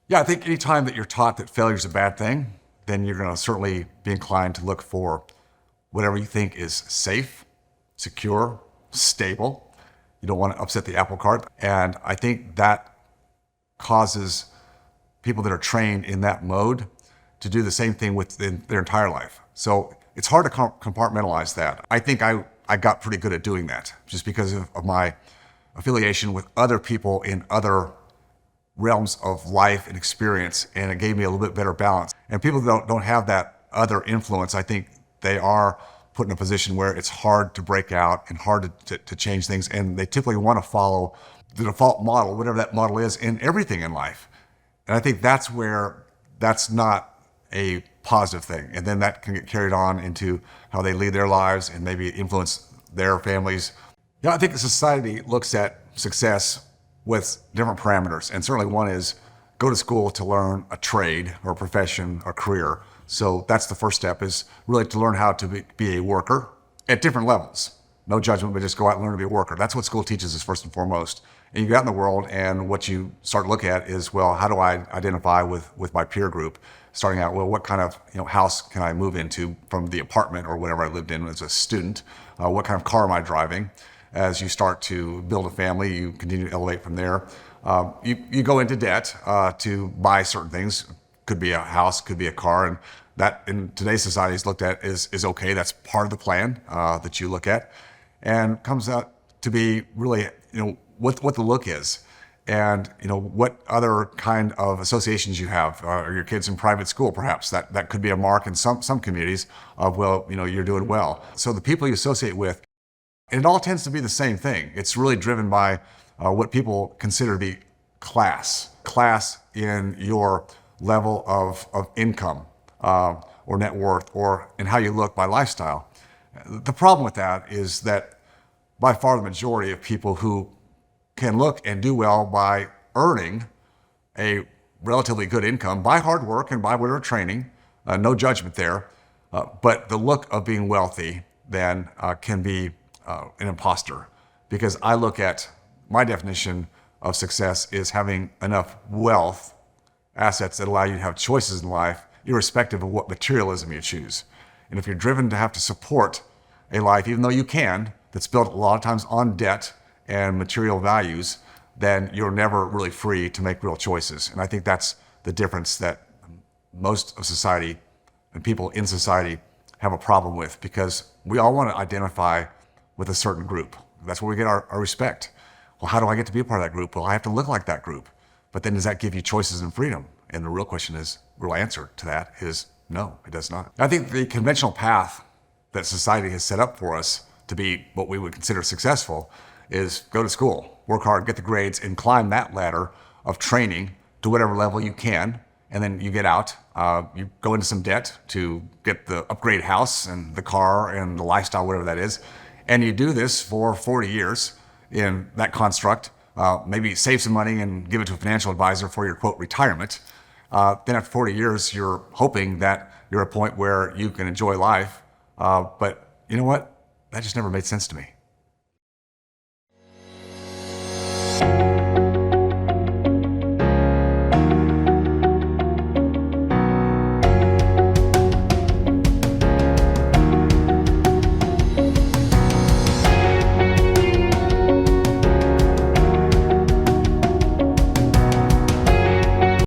Yeah, I think anytime that you're taught that failure is a bad thing, then you're going to certainly be inclined to look for whatever you think is safe, secure, stable. You don't want to upset the apple cart. And I think that causes people that are trained in that mode to do the same thing within their entire life. So it's hard to compartmentalize that. I think I got pretty good at doing that just because of my affiliation with other people in other realms of life and experience, and it gave me a little bit better balance. And people that don't have that other influence, I think they are put in a position where it's hard to break out and hard to change things, and they typically want to follow the default model, whatever that model is, in everything in life. And I think that's where that's not a positive thing. And then that can get carried on into how they lead their lives and maybe influence their families. I think the society looks at success with different parameters. And certainly one is go to school to learn a trade or a profession or career. So that's the first step, is really to learn how to be a worker at different levels. No judgment, but just go out and learn to be a worker. That's what school teaches us first and foremost. And you get out in the world, and what you start to look at is, well, how do I identify with my peer group? Starting out, well, what kind of house can I move into from the apartment or whatever I lived in as a student? What kind of car am I driving? As you start to build a family, you continue to elevate from there. You go into debt to buy certain things. Could be a house, could be a car, and that in today's society is looked at is okay. That's part of the plan that you look at, and comes out to be really what the look is, and what other kind of associations you have. Or your kids in private school, perhaps that could be a mark in some communities of, well, you're doing well. So the people you associate with. And it all tends to be the same thing. It's really driven by what people consider to be class in your level of income or net worth, or in how you look by lifestyle. The problem with that is that by far the majority of people who can look and do well by earning a relatively good income by hard work and by whatever training, no judgment there, but the look of being wealthy then can be an imposter, because I look at my definition of success is having enough wealth, assets that allow you to have choices in life, irrespective of what materialism you choose. And if you're driven to have to support a life, even though you can, that's built a lot of times on debt and material values, then you're never really free to make real choices. And I think that's the difference that most of society and people in society have a problem with, because we all want to identify with a certain group. That's where we get our respect. Well, how do I get to be a part of that group? Well, I have to look like that group. But then does that give you choices and freedom? And the real question is, real answer to that is no, it does not. I think the conventional path that society has set up for us to be what we would consider successful is go to school, work hard, get the grades, and climb that ladder of training to whatever level you can. And then you get out, you go into some debt to get the upgrade house and the car and the lifestyle, whatever that is. And you do this for 40 years in that construct, maybe save some money and give it to a financial advisor for your, quote, retirement. Then after 40 years, you're hoping that you're at a point where you can enjoy life. But you know what? That just never made sense to me.